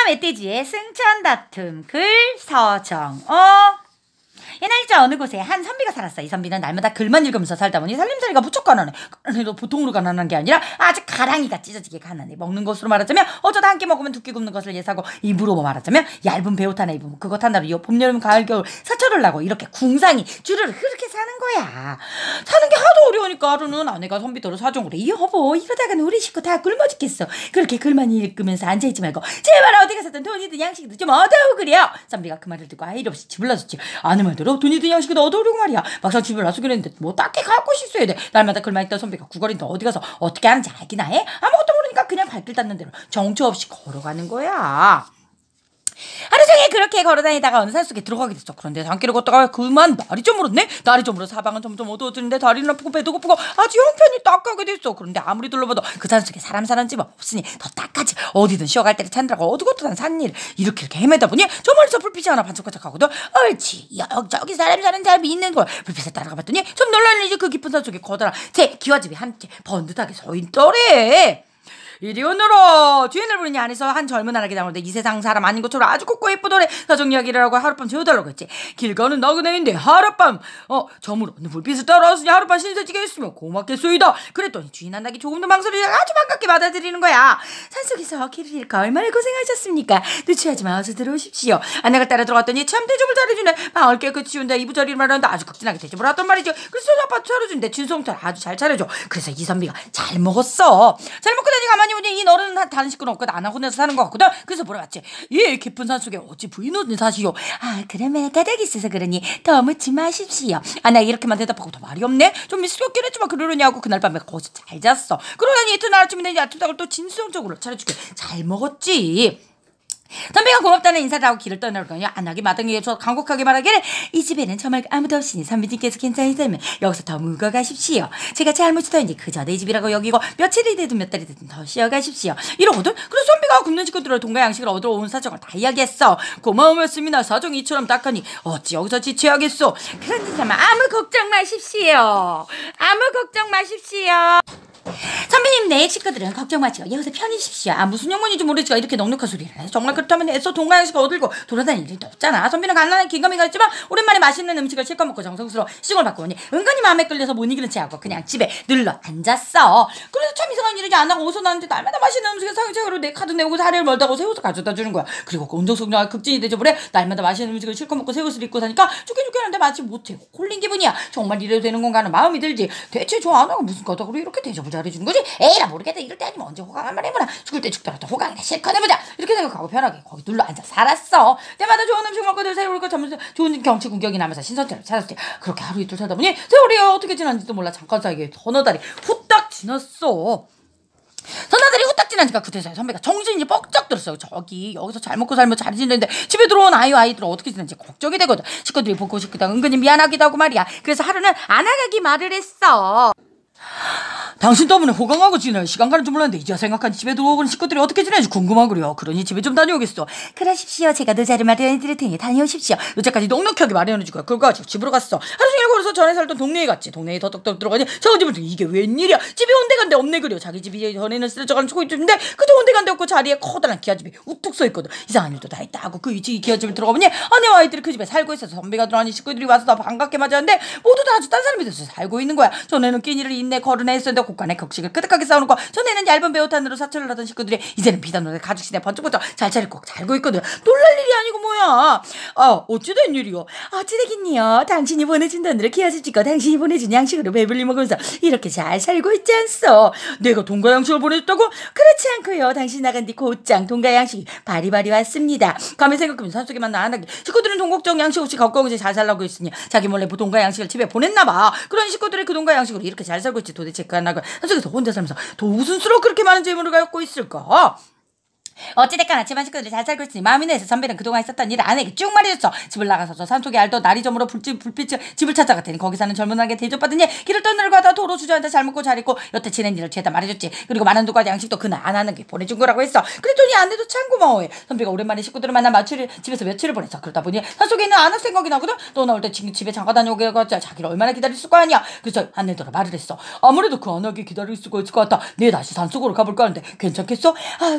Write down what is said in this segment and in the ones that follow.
멧돼지의 승천 다툼 글 서정어. 옛날 일자 어느 곳에 한 선비가 살았어. 이 선비는 날마다 글만 읽으면서 살다 보니 살림살이가 무척 가난해. 그래도 보통으로 가난한 게 아니라 아주 가랑이가 찢어지게 가난해. 먹는 것으로 말하자면 어쩌다 한 끼 먹으면 두 끼 굶는 것을 예사고, 입으로 말하자면 얇은 배옷 하나 입으면 그것 하나로 봄, 여름, 가을, 겨울 사철을 나고 이렇게 궁상이 주르르 그렇게 사는 거야. 사는 게 하도 어려우니까 하루는 아내가 선비더러 사정을 해. 여보, 이러다가는 우리 식구 다 굶어 죽겠어. 그렇게 글만 읽으면서 앉아있지 말고 제발 어디 가서든 돈이든 양식이든 좀 얻어오고 그래요. 선비가 그 말을 듣고 아이를 없이 집을 나섰지. 아내 말대로 돈이든 양식이든 얻어오려고 말이야. 막상 집을 나서긴 했는데 뭐 딱히 갈 곳이 있어야 돼. 날마다 글만 읽던 선비가 구걸인데 어디 가서 어떻게 하는지 알기나 해? 아무것도 모르니까 그냥 발길 닿는 대로 정처 없이 걸어가는 거야. 하루 종일 그렇게 걸어다니다가 어느 산속에 들어가게 됐어. 그런데 산길을 걷다가 그만 날이 저물었네. 날이 저물어 사방은 점점 어두워지는데 다리는 아프고 배도 고프고 아주 형편이 딱하게 됐어. 그런데 아무리 둘러봐도 그 산속에 사람 사는 집 없으니 더 딱하지. 어디든 쉬어갈 때를 찾느라고 어두고두한 산일 이렇게 헤매다 보니 저 멀리서 불빛이 하나 반짝반짝하거든. 옳지, 저기 사람 사는 집이 있는 걸 불빛에 따라가 봤더니 좀 놀라는 일이 그 깊은 산속에 커다란 새 기와집이 함께 번듯하게 서 있더래. 이리 오너라. 주인을 부르니 안에서 한 젊은 아낙이 나오는데 이 세상 사람 아닌 것처럼 아주 곱고 예쁘더래. 사정 이야기를 하고 하룻밤 재워달라고 했지. 길 가는 나그네인데 하룻밤 저물어 불빛을 따라왔으니 하룻밤 신세지게 했으면 고맙겠소이다. 그랬더니 주인 아낙이 조금 더 망설이지 아주 반갑게 받아들이는 거야. 산속에서 길을 잃고 얼마나 고생하셨습니까? 누추하지 마, 어서 들어오십시오. 아내가 따라 들어갔더니 참 대접을 잘해주네. 마을 깨끗이 치운다. 이부자리를 말하는데 아주 극진하게 대접을 하단 말이죠. 그래서 아파트 차려준대. 진성철 아주 잘 차려줘. 그래서 이 선비가 잘 먹었어. 잘 먹고 나니 가만히 보니 이 너는 다른 식구는 없고 나나 혼자서 사는 것 같거든. 그래서 물어봤지. 이 깊은 산속에 어찌 부인은 사시오? 아, 그러면 까닭이 있어서 그러니 더 묻지 마십시오. 나 이렇게만 대답하고 더 말이 없네. 좀 미스럽긴 했지만 그러려냐고 그날 밤에 거기서 잘 잤어. 그러더니 이튿날 아침에 내 아침닭을 또 진수성적으로 차려주게 잘 먹었지. 선비가 고맙다는 인사를 하고 길을 떠나려더니 안하게 마당에서 간곡하게 말하기를 이 집에는 정말 아무도 없으니 선비님께서 괜찮으시다면 여기서 더 묵어 가십시오. 제가 잘못이더니 그저 내 집이라고 여기고 며칠이 되든 몇 달이 되든 더 쉬어 가십시오. 이러거든. 그래서 선비가 굶는 식구들을 돈과 양식을 얻으러 온 사정을 다 이야기했어. 고마우였습니다. 사정이 이처럼 딱하니 어찌 여기서 지체하겠소. 그러니까 아무 걱정 마십시오. 아무 걱정 마십시오. 선비님, 내 식구들은 걱정 마시고 여기서 편히 쉬십시오. 무슨 영문인지 모르지가 이렇게 넉넉한 소리를 해. 정말 그렇다면 애써 돈과 양식을 얻을고 돌아다닐 일도 없잖아. 선비는 가난한 긴가민가 했지만 오랜만에 맛있는 음식을 실컷 먹고 정성스러워 시공을 받고 오니 은근히 마음에 끌려서 못 이기는 체하고 그냥 집에 늘러 앉았어. 그래서 참 이상한 일이지 안 하고 어디서 나는데 날마다 맛있는 음식을 상차로 내 카드 내고 사리를 멀다고 새 옷을 가져다 주는 거야. 그리고 온정성정한 극진이 대접을 해. 날마다 맛있는 음식을 실컷 먹고 새 옷을 입고 사니까 죽게 하는데 마치 못해 홀린 기분이야. 정말 이래도 되는 건가 하는 마음이 들지. 대체 저 안 하고 무슨 까닭으로 이렇게 대접을 잘해주는 거지? 에이라 모르겠다. 이럴 때 아니면 언제 호강 한번 해보나. 죽을 때 죽더라도 호강이나 실컷 해보자. 이렇게 생각하고 편하게 거기 눌러 앉아 살았어. 때마다 좋은 음식 먹고 세월이 점점 좋은 경치 구경이 나면서 신선처럼 찾았지. 그렇게 하루 이틀 살다 보니 세월이 어떻게 지났는지도 몰라. 잠깐 사이에 서너 달이 후딱 지났어. 선아들이 후딱 지나니까 그때서야 선배가 정신이 뻑쩍 들었어요. 저기 여기서 잘 먹고 살면 잘 지내는데 집에 들어온 아이들 어떻게 지내는지 걱정이 되거든. 식구들이 보고 싶기도 하고 은근히 미안하기도 하고 말이야. 그래서 하루는 안아가기 말을 했어. 당신 때문에 호강하고 지내 시간 가는 줄 몰랐는데 이제 생각하니 집에 들어오는 식구들이 어떻게 지내는지 궁금하구려. 그러니 집에 좀 다녀오겠어. 그러십시오. 제가 노자를 마련해드릴 테니 다녀오십시오. 요새까지 넉넉하게 마련해줄 거야. 그거 가지고 집으로 갔어. 하루 종일 걸어서 전에 살던 동네에 갔지. 동네에 더덕더덕 들어가니 저 집을 이게 웬일이야. 집에 온데간데 없네 그려. 자기 집이 전에는 쓰러져가는 초고집인데 그저 온데간데 없고 자리에 커다란 기아집이 우뚝 서 있거든. 이상한 일도 다 있다 하고 그 기아집을 들어가보니 아내와 아이들이 그 집에 살고 있어서 선비가 들어가니 식구들이 와서 다 반갑게 맞았는데 모두 다 아주 딴 사람이 돼서 살고 있는 거야. 전에는 끼니를 인내 거르네 했었는데 곳간에 격식을 끄덕하게 싸우는 거. 전에는 얇은 배우탄으로 사철을 하던 식구들이 이제는 비단노래 가죽시대 번쩍번쩍 잘 차리고 살고 있거든. 놀랄 일이 아니고 뭐야. 어찌된 일이요? 어찌되겠니요. 당신이 보내준 돈으로 기아집 짓고 당신이 보내준 양식으로 배불리 먹으면서 이렇게 잘 살고 있지 않소. 내가 돈과 양식을 보내줬다고? 그렇지 않고요. 당신 나간 뒤 곧장 돈과 양식이 바리바리 왔습니다. 가면 생각하면 산속에 만나 안 하기. 식구들은 돈 걱정 양식 없이 걱정없이 잘 살라고 했으니 자기 몰래 돈과 양식을 집에 보냈나봐. 그런 식구들이 그 돈과 양식으로 이렇게 잘 살고 있지. 도대체 그 하나가 산속에서 혼자 살면서 더 무슨 수로 그렇게 많은 재물을 갖고 있을까? 어찌됐거나 집안 식구들이 잘 살고 있으니 마음이 내서 선배는 그동안 있었던 일을 아내에게 쭉 말해줬어. 집을 나가서 저 산속에 알던 날이 저물어 불빛을 집을 찾아갔더니 거기 사는 젊은 아에게 대접받으니 길을 떠내려가다 도로 주저앉아 잘 먹고 잘 입고 여태 지낸 일을 죄다 말해줬지. 그리고 많은 돈과 양식도 그날 안 하는 게 보내준 거라고 했어. 그랬더니 아내도 참 고마워해. 선배가 오랜만에 식구들을 만나 집에서 며칠을 보냈어. 그러다 보니 산속에 있는 아낙 생각이 나거든. 또 나올 때 집에 잠깐 다녀오게 해가지고 자기를 얼마나 기다렸을 거 아니야. 그래서 아내더러 말을 했어. 아무래도 그 아낙이 기다릴 수가 있을 것 같아. 내 다시 산속으로 가볼까 하는데 괜찮겠어?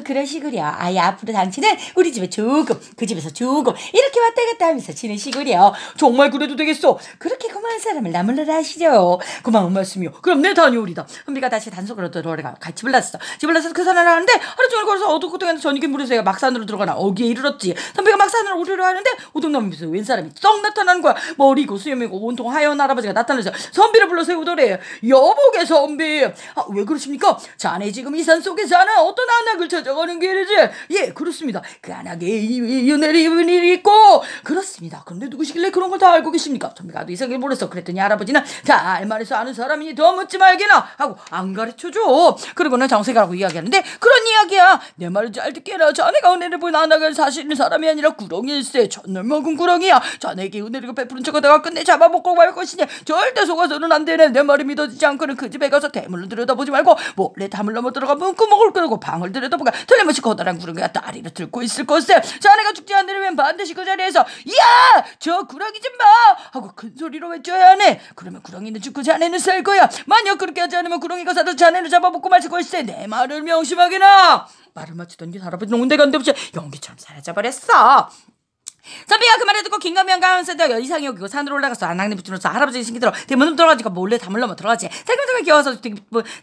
그러시구려. 그래요. 아예 앞으로 당신은 우리 집에 조금 그 집에서 조금 이렇게 왔다 갔다 하면서 지내시구려. 정말 그래도 되겠어. 그렇게 고마운 사람을 나물러라 하시죠. 고마운 말씀이요. 그럼 내 다녀오리다. 선비가 다시 단속으로 들어가 집을 나섰어. 집을 나서서 그 산을 하는데 하루 종일 걸어서 어둑어둑한 저녁에 물에서 막산으로 들어가나 어기에 이르렀지. 선비가 막산으로 오르려 하는데 오동나무에서 웬 사람이 썩 나타나는 거야. 머리고 수염이고 온통 하얀 할아버지가 나타나서 선비를 불러 세우더래. 여보게 선비. 왜 그러십니까? 자네 지금 이 산 속에 사는 어떤 안악을 찾아가는 길이지? 예, 그렇습니다. 그 안악에 이 은혜를 입은 일이 있고. 그렇습니다. 그런데 누구시길래 그런 걸 다 알고 계십니까? 선비가 아주 이상하게 물었어. 그랬더니 할아버지는 다 알만해서 아는 사람이니 더 묻지 말게나 하고 안 가르쳐줘. 그리고는 정색하라고 이야기하는데 그런 이야기야. 내 말을 잘 듣게라. 자네가 은혜를 본 안악을 사시는 사람이 아니라 구렁일세. 천을 먹은 구렁이야. 자네에게 은혜를 베푸는 척 하다가 끝내 잡아먹고 말 것이니 절대 속아서는 안 되네. 내 말이 믿어지지 않고는 그 집에 가서 대문을 들여다보지 말고 몰래 담을 넘어 들어가 문구멍을 끄고 방을 들여다보가 틀림없이 커다란 구렁이가 다리를 들고 있을 것에 자네가 죽지 않으려면 반드시 그 자리에서 야! 저 구렁이 좀 봐! 하고 큰 소리로 외쳐야 하네. 그러면 구렁이는 죽고 자네는 살 거야. 만약 그렇게 하지 않으면 구렁이가 살아서 자네를 잡아먹고 마실 것이세. 내 말을 명심하게나. 말을 마치던 게 할아버지는 온데간데 없이 연기처럼 사라져버렸어. 선비가 그 말을 듣고 긴가민가 하면서 이상이 여기고 산으로 올라가서 안악내 붙들어서 할아버지 신기 들어 대문으로 들어가니까 몰래 담을 넘어 들어가지. 살금살금 기어와서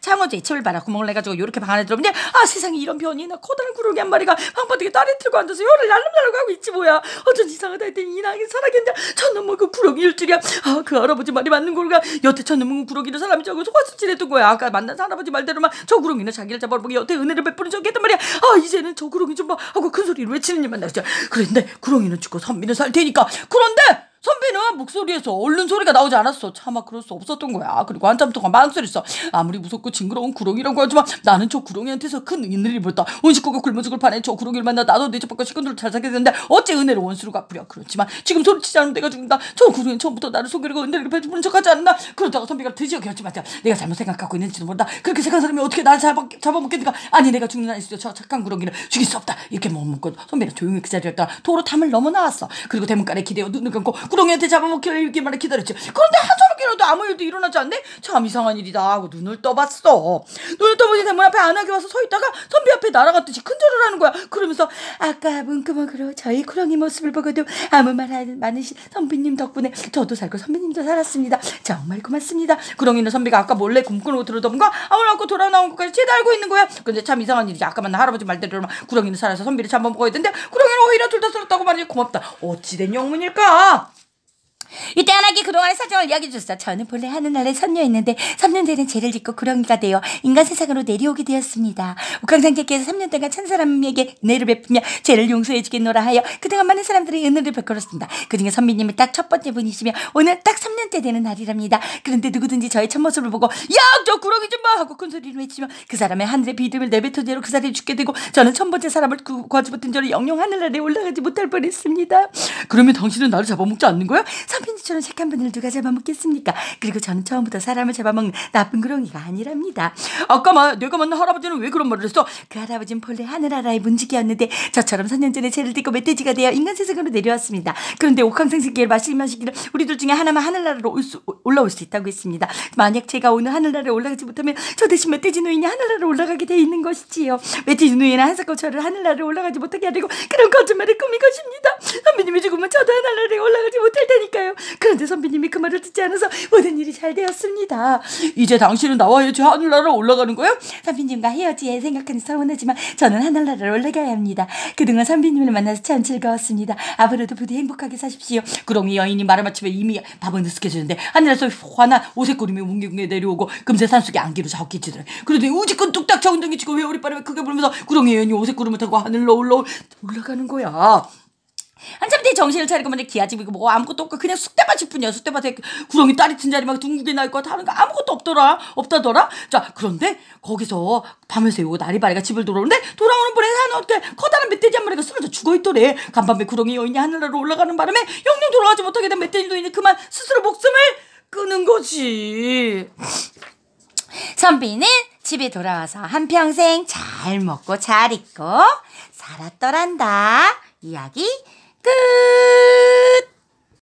창호지에 침을 발라 구멍을 내가지고 요렇게 방 안에 들어오는데 세상에 이런 변이나 커다란 구렁이 한 마리가 방바닥에 다리 틀고 앉아서 혀를 날름날름 하고 있지 뭐야. 어쩐 이상하다 했더니 이나게 살아겠는데 천넘은 그 구렁이일 줄이야. 그 할아버지 말이 맞는 걸까. 여태 천넘은 구렁이를 사람이 저거 속아서 지냈던 거야. 아까 만난 할아버지 말대로만 저 구렁이는 자기를 잡아보기 여태 은혜를 베푸는 척 했단 말이야. 이제는 저 구렁이 좀 봐 하고 큰 소리로 외치는 일만 나죠. 그런데 구렁이는 죽고 선비는 살 테니까. 그런데 선비는 목소리에서 얼른 소리가 나오지 않았어. 차마 그럴 수 없었던 거야. 그리고 한참 동안 망설였어. 아무리 무섭고 징그러운 구렁이라고 하지만 나는 저 구렁이한테서 큰 은혜를 입었다. 온 식구가 굶어 죽을 판에 저 구렁이를 만나 나도 내 집밖에 식구들을 잘 살게 되는데 어째 은혜를 원수로 갚으려. 그렇지만 지금 소리치지 않으면 내가 죽는다. 저 구렁이는 처음부터 나를 속이려고 은혜를 베푸는 척하지 않나. 그러다가 선비가 드디어 결심하자. 내가 잘못 생각하고 있는지도 모른다. 그렇게 생각한 사람이 어떻게 나를 잡아먹겠는가. 아니 내가 죽는 날 있어. 저 착한 구렁이를 죽일 수 없다. 이렇게 머문고 선비는 조용히 그 자리에 있다가 도로 탐을 넘어 나왔어. 그리고 대문간에 기대어 눈을 감고 구렁이한테 잡아먹히기만을 기다렸지. 그런데 한 저녁이라도 아무 일도 일어나지 않네. 참 이상한 일이다 하고 눈을 떠봤어. 눈을 떠보니 대문 앞에 안하게 와서 서 있다가 선비 앞에 날아갔듯이 큰절을 하는 거야. 그러면서 아까 문구멍으로 저희 구렁이 모습을 보고도 아무 말 많으신 선비님 덕분에 저도 살고 선비님도 살았습니다. 정말 고맙습니다. 구렁이는 선비가 아까 몰래 굶고 들어다본 거 아무나 않고 돌아 나온 것까지 죄다 알고 있는 거야. 근데 참 이상한 일이지. 아까 만난 할아버지 말대로만 구렁이는 살아서 선비를 잡아먹어야 되는데 구렁이는 오히려 둘 다 살았다고 말이지. 고맙다. 어찌된 영문일까? 이때 안악이 그동안의 사정을 이야기해줬어. 저는 본래 하늘나라에 선녀였는데 3년 전에 죄를 짓고 구렁이가 되어 인간 세상으로 내려오게 되었습니다. 옥황상제께서 3년 동안 천사람에게 은혜를 베푸며 죄를 용서해주겠노라 하여 그동안 많은 사람들이 은혜를 베풀었습니다. 그중에 선비님이 딱 첫 번째 분이시며 오늘 딱 3년째 되는 날이랍니다. 그런데 누구든지 저의 첫 모습을 보고 야! 저 구렁이 좀 봐! 하고 큰 소리로 외치며 그 사람의 하늘의 비듬을 내뱉은 대로 그 자리에 죽게 되고 저는 첫 번째 사람을 거짓붙은 죄로 영영 하늘나라에 올라가지 못할 뻔했습니다. 그러면 당신은 나를 잡아먹지 않는 거야? 선비님처럼 착한 분을 누가 잡아먹겠습니까? 그리고 저는 처음부터 사람을 잡아먹는 나쁜 구렁이가 아니랍니다. 아까 내가 만난 할아버지는 왜 그런 말을 했어? 그 할아버지는 본래 하늘나라의 문지기였는데 저처럼 3년 전에 죄를 띠고 멧돼지가 되어 인간 세상으로 내려왔습니다. 그런데 옥황상제께를 말씀하시기를 우리들 중에 하나만 하늘나라로 올라올 수 있다고 했습니다. 만약 제가 오늘 하늘나라에 올라가지 못하면 저 대신 멧돼지 노인이 하늘나라에 올라가게 돼 있는 것이지요. 멧돼지 노인은 한사코 저를 하늘나라에 올라가지 못하게 하려고 그런 거짓말을 꾸민 것입니다. 선비님이 죽으면 저도 하늘나라에 올라가지 못할 테니까요. 그런데 선비님이 그 말을 듣지 않아서 모든 일이 잘 되었습니다. 이제 당신은 나와 헤어지 하늘나라로 올라가는 거야? 선비님과 헤어지에 생각하니 서운하지만 저는 하늘나라로 올라가야 합니다. 그동안 선비님을 만나서 참 즐거웠습니다. 앞으로도 부디 행복하게 사십시오. 구렁이 여인이 말을 마치며 이미 밥은 으스해졌는데 하늘에서 환한 오색구름이 뭉게뭉게 내려오고 금세 산속에 안개로 자욱해지더래. 그러더니 우지끈 뚝딱 저운덩이 치고 회오리바람에 크게 불면서 구렁이 여인이 오색구름을 타고 하늘로 올라가는 거야. 한참 뒤에 정신을 차리고 보니 기아집이고 뭐고 아무것도 없고 그냥 쑥대밭일 뿐이야. 쑥대밭에 구렁이 딸이 튼 자리 막 둥글게 날 것 하는 거 아무것도 없다더라. 자, 그런데 거기서 밤을 새우고 나리바리가 집을 돌아오는데 돌아오는 분에 어떻게 커다란 멧돼지 한 마리가 쓰러져 죽어있더래. 간밤에 구렁이 여인이 하늘나라로 올라가는 바람에 영영 돌아가지 못하게 된 멧돼지 노인이 그만 스스로 목숨을 끊은 거지. 선비는 집에 돌아와서 한평생 잘 먹고 잘 입고 살았더란다. 이야기 끝.